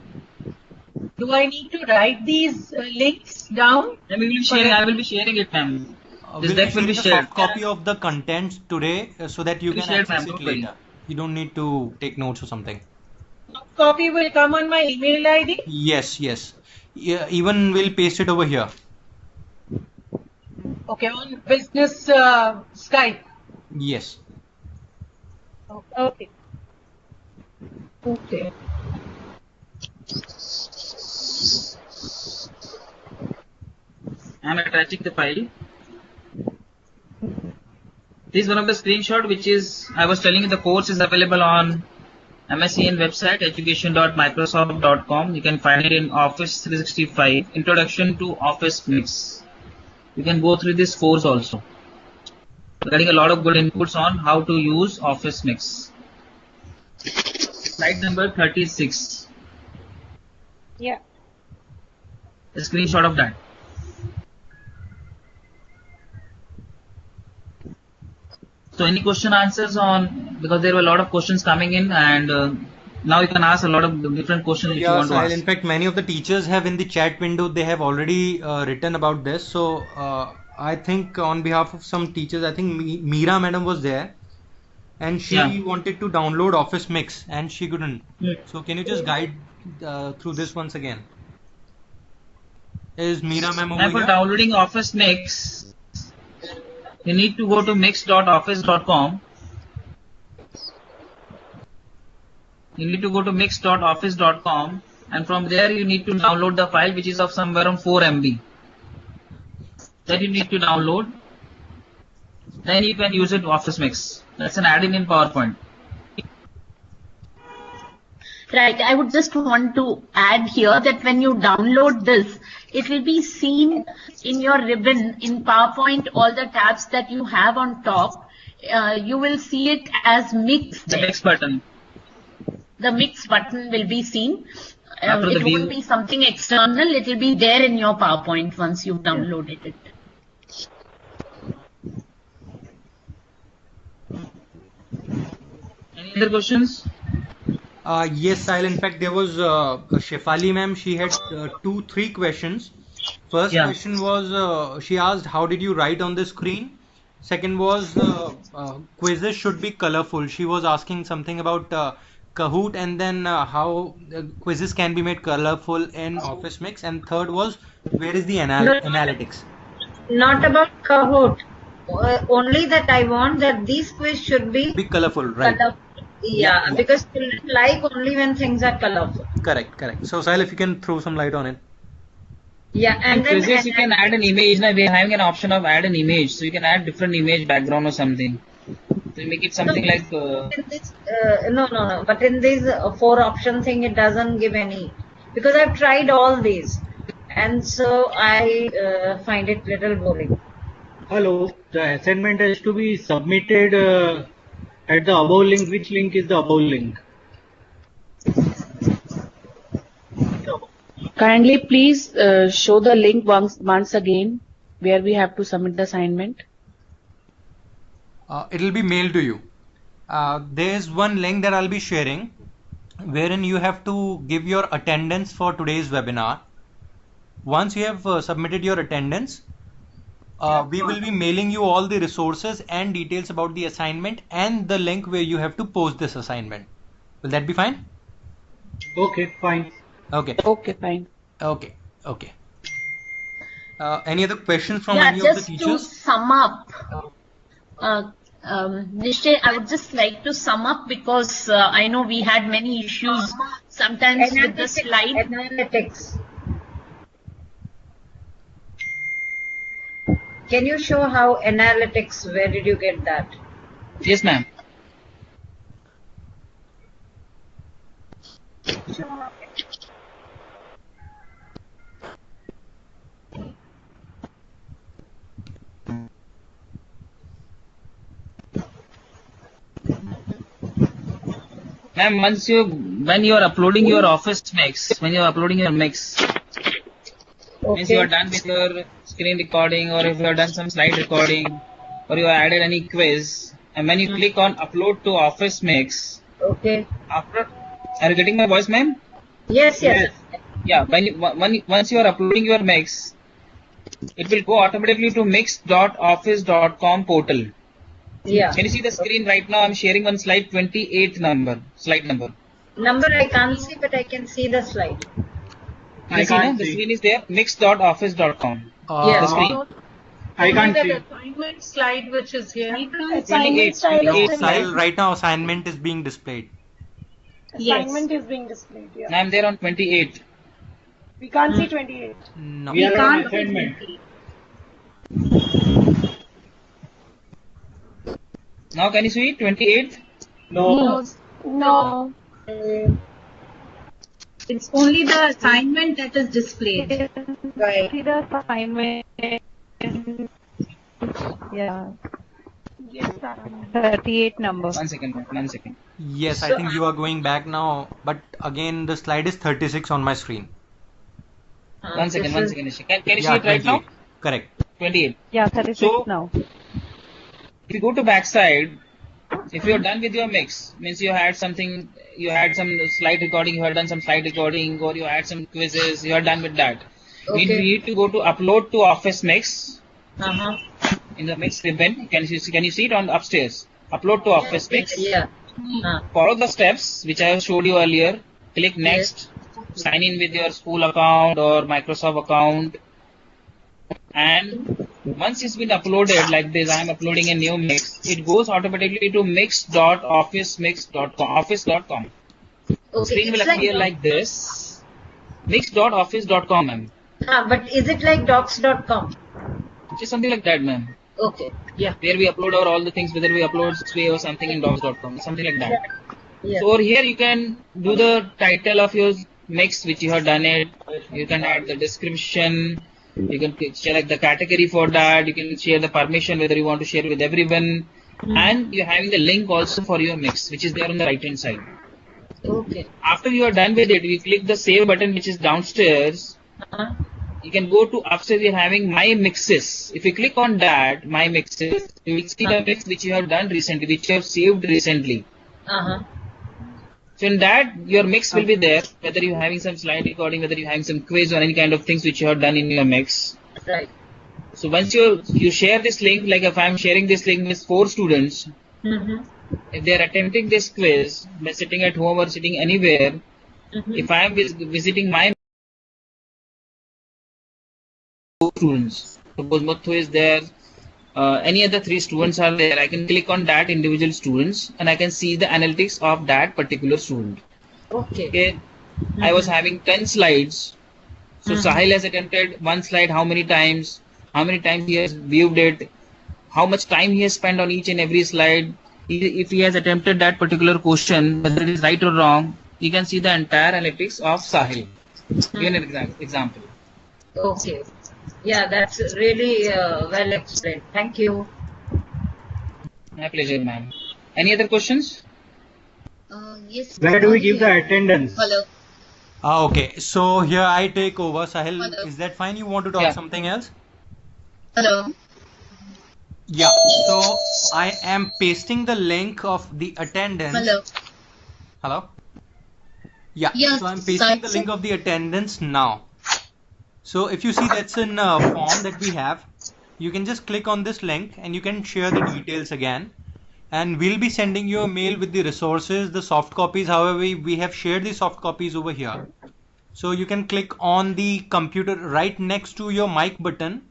Do I need to write these links down? I will be sharing it, ma'am. This We'll deck will be a shared. soft copy of the contents today so that you Will be can shared, access ma'am, it don't worry. later. You don't need to take notes or something. Copy will come on my email ID. Yes. Yeah, even we'll paste it over here. Okay, on business Skype. Yes. Okay. Okay. I am attaching the file. This is one of the screenshot which is, I was telling you, the course is available on MSEN website, education.microsoft.com. You can find it in Office 365, Introduction to Office Mix. You can go through this course also. We're getting a lot of good inputs on how to use Office Mix. Slide number 36. Yeah. A screenshot of that. So any question answers on, because there were a lot of questions coming in, and now you can ask a lot of different questions if you want to Sahil, ask. in fact, many of the teachers have in the chat window, they have already written about this. So I think on behalf of some teachers, I think Meera madam was there and she wanted to download Office Mix and she couldn't. So can you just guide through this once again? Is Meera ma'am over And for here? downloading Office Mix, you need to go to mix.office.com. You need to go to mix.office.com, and from there you need to download the file which is of somewhere around 4 MB. That you need to download. Then you can use it Office Mix. That's an add-in in PowerPoint. Right. I would just want to add here that when you download this, it will be seen in your ribbon in PowerPoint, all the tabs that you have on top. You will see it as mix The there. mix button. The mix button will be seen. After the It view. won't be something external. It will be there in your PowerPoint once you've downloaded it. Any other questions? Yes, Sahil. In fact, there was Shefali ma'am. She had 3 questions. First Yeah. question was she asked, "How did you write on the screen?" Second was quizzes should be colorful. She was asking something about Kahoot, and then how quizzes can be made colorful in Office Mix. And third was, where is the analytics? Not about Kahoot. Only that I want that these quiz should be Be colorful, right? colorful. Yeah, because children like only when things are colorful. Correct. So, Sahil, if you can throw some light on it. Yeah, And and then quizzes you can add an image. Now we are having an option of add an image, so you can add different image background or something. So you make it something like. in this, no. But in this 4 option thing, it doesn't give any, because I've tried all these, and so I find it little boring. Hello, the assignment has to be submitted at the above link. Which link is the above link? Kindly please show the link once again where we have to submit the assignment. It will be mailed to you. There is one link that I'll be sharing, wherein you have to give your attendance for today's webinar. Once you have submitted your attendance, we will be mailing you all the resources and details about the assignment and the link where you have to post this assignment. Will that be fine? Okay, fine. Okay. Okay, fine. Okay. Any other questions from Yeah, any of the just to teachers? sum up, Nishtay, I would just like to sum up because I know we had many issues sometimes with the slide. Analytics. Can you show how analytics? Where did you get that? Yes, ma'am. Ma'am, when you are uploading your Office mix, means you are done with your screen recording, or if you have done some slide recording, or you have added any quiz, and when you click on upload to Office mix, Okay. are you getting my voice, ma'am? Yes. Yeah, once you are uploading your mix, it will go automatically to mix.office.com portal. Yeah. Can you see the screen right now? I'm sharing on slide 28 slide number. Number I can't see, but I can see the slide. You see, no? The screen is there, mix.office.com. Yeah. The screen. I can't Only see. that assignment slide which is here. 28. Sahil, right now assignment is being displayed. Assignment is being displayed. Yeah. I'm there on 28. We can't see 28. No. We are on assignment. Now can you see 28? No. No. It's only the assignment that is displayed. Right. See the assignment. Yeah. Yes, 38 number. One second. Yes, I think you are going back now, but again the slide is 36 on my screen. One second. Can you see Yeah, it right now? 28. Correct. 28. Yeah, 36 So- now. If you go to backside, if you are done with your mix, means you had some slide recording, you have done some slide recording, or you had some quizzes, you are done with that. Okay. We need to go to upload to Office mix Uh-huh. in the mix ribbon. Can you see it on upstairs? Upload to Office mix. Yeah. Follow the steps which I have showed you earlier. Click next. Sign in with your school account or Microsoft account. And once it's been uploaded like this, I am uploading a new mix. It goes automatically to mix.officemix.com. Screen will appear like this. Mix.office.com, ma'am. But is it like docs.com? Just something like that, ma'am. Okay. Yeah. Where we upload all the things, whether we upload Sway or something in docs.com, something like that. Yeah. So over here you can do the title of your mix which you have done it. You can add the description. You can select the category for that. You can share the permission whether you want to share with everyone. And you're having the link also for your mix, which is there on the right hand side. Okay. After you are done with it, you click the save button which is downstairs. You can go to upstairs. You're having my mixes. If you click on that, my mixes, you will see the mix which you have done recently, which you have saved recently. So in that, your mix will be there, whether you're having some slide recording, whether you're having some quiz or any kind of things which you have done in your mix. Right. So once you share this link, like if I'm sharing this link with 4 students, if they're attempting this quiz by sitting at home or sitting anywhere, if I'm visiting my students, suppose Muthu is there, any other 3 students are there, I can click on that individual students and I can see the analytics of that particular student. Okay. I was having 10 slides. So Sahil has attempted one slide how many times he has viewed it, how much time he has spent on each and every slide. If he has attempted that particular question, whether it is right or wrong, you can see the entire analytics of Sahil. Give an example. Okay. Yeah, that's really well explained. Thank you. My pleasure, ma'am. Any other questions? Yes. Where do we give the attendance? Hello. Okay, so here I take over. Sahil, is that fine? You want to talk something else? Hello. Yeah, so I am pasting the link of the attendance. Hello. Hello? Yeah, Yes, so I'm pasting the sir. link of the attendance now. So if you see that's in a form that we have, you can just click on this link and you can share the details again. And we'll be sending you a mail with the resources, the soft copies. However, we have shared the soft copies over here. So you can click on the computer right next to your mic button.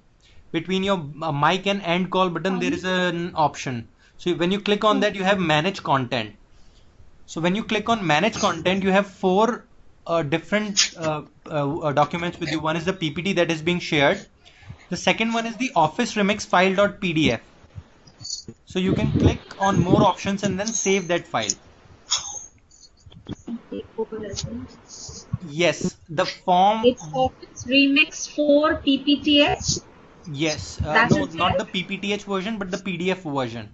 Between your mic and end call button, there is an option. So when you click on that, you have manage content. So when you click on manage content, you have 4 different documents with you. One is the PPT that is being shared. The second one is the office remix file.pdf. So you can click on more options and then save that file. Yes, the form. It's Office Remix for PPTH. Yes, That no, is not it? the PPTH version, but the PDF version.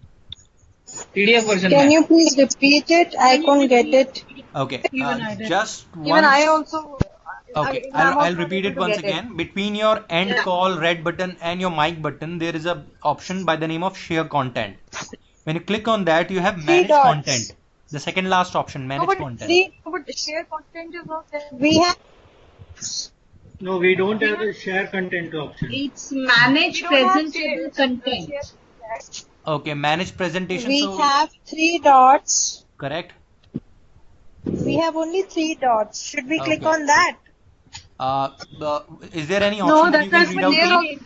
PDF version. Can ma'am. you please repeat it? I couldn't get it. Okay, just Even once. I also. Okay, I'm I'll also repeat able it to once get again. Between your end call red button and your mic button, there is a option by the name of share content. When you click on that, you have 3 manage dots. content. The second last option, No, manage but content. but share content is not there. We have No, we don't have the share content option. It's Manage We don't have Presentable share- Content. Okay, manage presentation. we So have 3 dots. correct. We have only 3 dots. Should we click Okay. on that? Is there any No, option that you that's can read out there to on. me?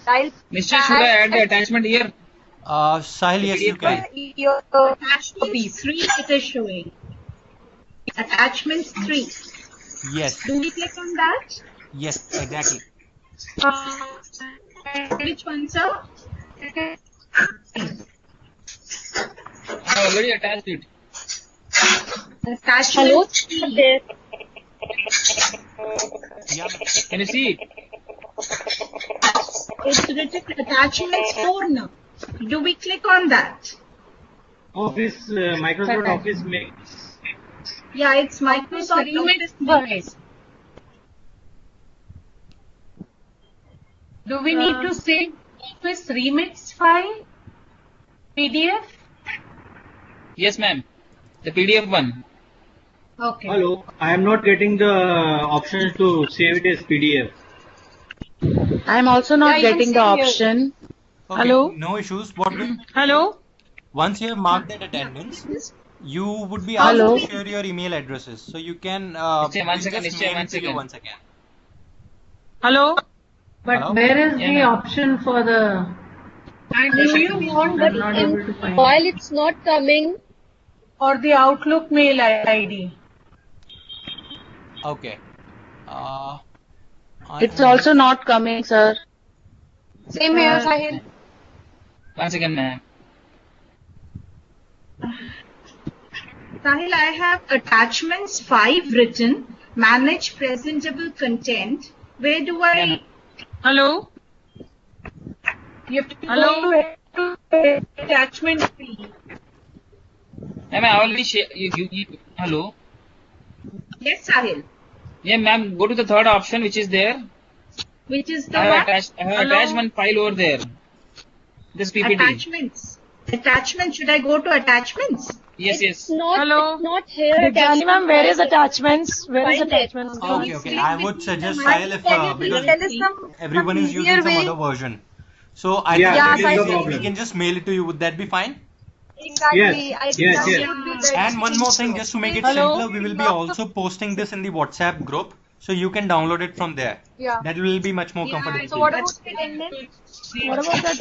Dial Mr. Should I add the attachment here? Sahil, yes, you can. your Attachments 3 it is showing. Attachments 3. Yes, Do we click on that? yes, exactly. Which one, sir? I already attached it. Attachments 3. Yeah, Can you see it? It's written attachments 4 now. Do we click on that? Office, Microsoft Office Mix. Yeah, it's Microsoft Office Remix. Do we need to save Office Remix file? PDF? Yes, ma'am. The PDF one. Okay. Hello, I am not getting the option to save it as PDF. I am also not Yeah, even getting the same here. option. Okay, Hello? no issues. What will Hello? once you have marked that attendance, you would be asked Hello? to share your email addresses. So you can Nishchay, one we'll second, just Nishchay, mail one it to you second. once again. Hello? But Hello? where is Yeah, the ma'am. option for the? And if you want I'm not able to find. While it's not coming, Or the Outlook mail ID. Okay. I It's am also not coming, sir. same here, Sahil. Once again, ma'am. Sahil, I have attachments 5 written, manage presentable content. Where do I... Hello? You have to Hello? go to attachment 3. Ma'am, I already share. Hello? Yes, Sahil. Yeah, ma'am, go to the third option which is there. Which is the I what? have attached one file over there. This PPT. Attachments. Attachments. Should I go to attachments? Yes, yes. Hello? It's not here. Vijayani ma'am, where is attachments? Where is Find it. attachments? Okay. I would suggest Sahil if because everyone is using some other version. So I think we can just mail it to you. Would that be fine? Exactly. Yes. And one more thing, just to make it simpler, we will be also posting this in the WhatsApp group, so you can download it from there. Yeah. That will be much more comfortable. So what about the attendance? What about the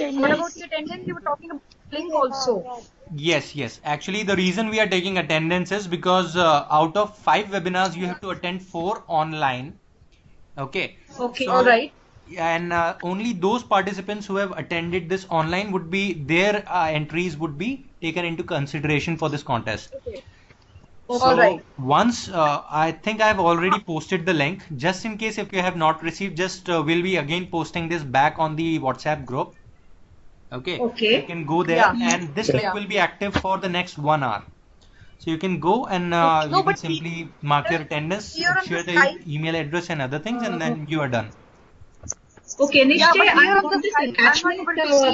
attendance? You were talking about link also. Yes. Actually, the reason we are taking attendance is because out of 5 webinars, you have to attend 4 online. Okay. Okay. So, All right. and only those participants who have attended this online would be their entries would be taken into consideration for this contest. Okay. So All right. once I think I have already posted the link. Just in case if you have not received, just we'll be again posting this back on the WhatsApp group. Okay. Okay. You can go there, and this link will be active for the next 1 hour. So you can go and you can simply mark your attendance, share the email address and other things, and then you are done. Okay, Nishchay, I have this attachment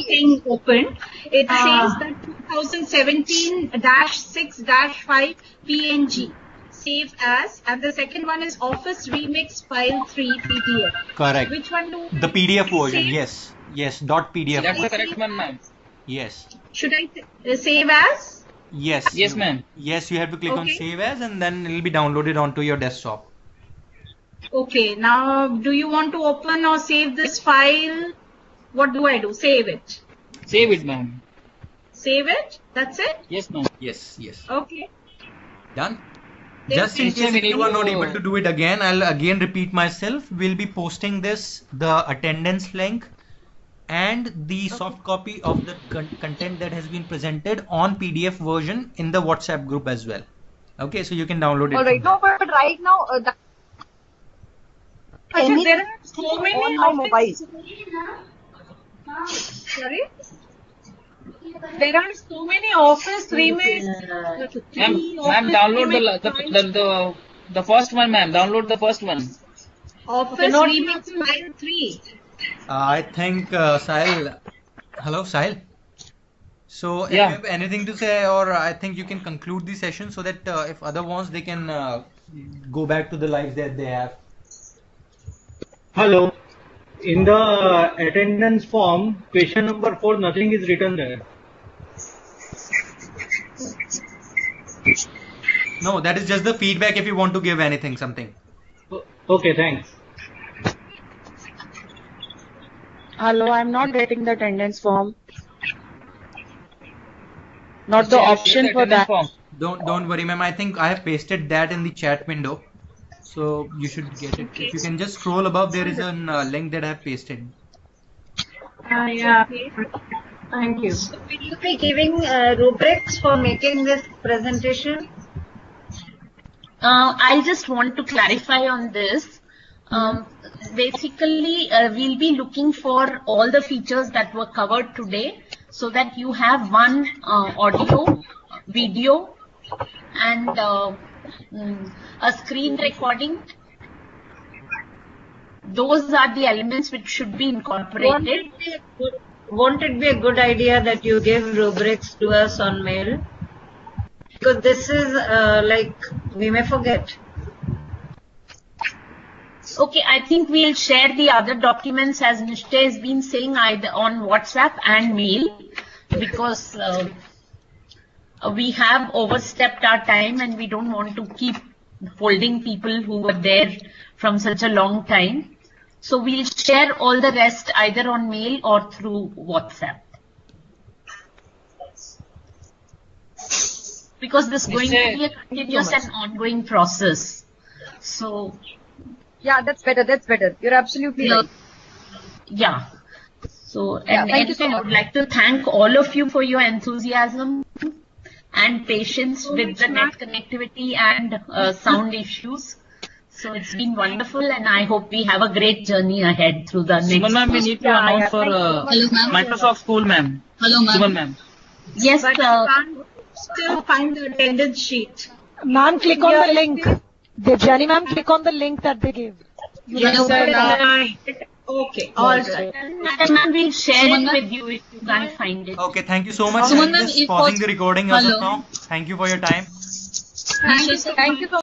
thing open. It says that 2017-6-5 PNG. Save as, and the second one is Office Remix File 3 PDF. Correct. Which one do The PDF version, yes. .pdf. That's the correct one, ma'am. Yes. Should I save as? Yes. Yes, ma'am. Yes, you have to click on save as, and then it will be downloaded onto your desktop. Okay, now do you want to open or save this file? What do I do? Save it. Save it, ma'am. Save it? That's it? Yes, ma'am. Yes. Okay. Done. Just in case if you are not able to do it again, I'll again repeat myself. We'll be posting this, the attendance link and the soft copy of the content that has been presented on PDF version in the WhatsApp group as well. Okay, so you can download it. All right. No, but right now, there are so many on my mobile. Sorry? There are so many Office Remix. Ma'am, download the first one, ma'am. Download the first one. Office Remix File 3. I think Sahil. Hello, Sahil. So if you have anything to say, or I think you can conclude the session so that if other ones they can go back to the lives that they have. Hello. In the attendance form, question number 4, nothing is written there. No, that is just the feedback if you want to give anything, something. Okay, thanks. Hello, I'm not getting the attendance form. Not the option for that. Don't worry, ma'am. I think I have pasted that in the chat window. So you should get it. If you can just scroll above, there is a link that I have pasted. Yeah. Thank you. So will you be giving rubrics for making this presentation? I just want to clarify on this. Basically, we'll be looking for all the features that were covered today so that you have one audio, video, and a screen recording. Those are the elements which should be incorporated. Won't it be a good idea that you give rubrics to us on mail? Because this is like we may forget. Okay, I think we'll share the other documents as Nishtay has been saying either on WhatsApp and mail because we have overstepped our time and we don't want to keep holding people who were there from such a long time. So we'll share all the rest either on mail or through WhatsApp. Because this is going to be a continuous and ongoing process. So yeah, that's better. That's better. You're absolutely right. Yeah. So, and thank you so much. I would like to thank all of you for your enthusiasm and patience with the net connectivity and sound issues. So it's been wonderful, and I hope we have a great journey ahead through the next. Suman ma'am, we need to announce for Microsoft School, ma'am. Hello, ma'am. Suman ma'am. Yes, But I can't still find the attendance sheet. Ma'am, click on the link. Jenny ma'am, click on the link that they gave. Yes, sir. Okay, all right. Ma'am, we'll share it with you if you can't find it. Okay, thank you so much. Suman I'm ma'am, just if pausing was- the recording as of Hello. now. Thank you for your time. Thank you so much.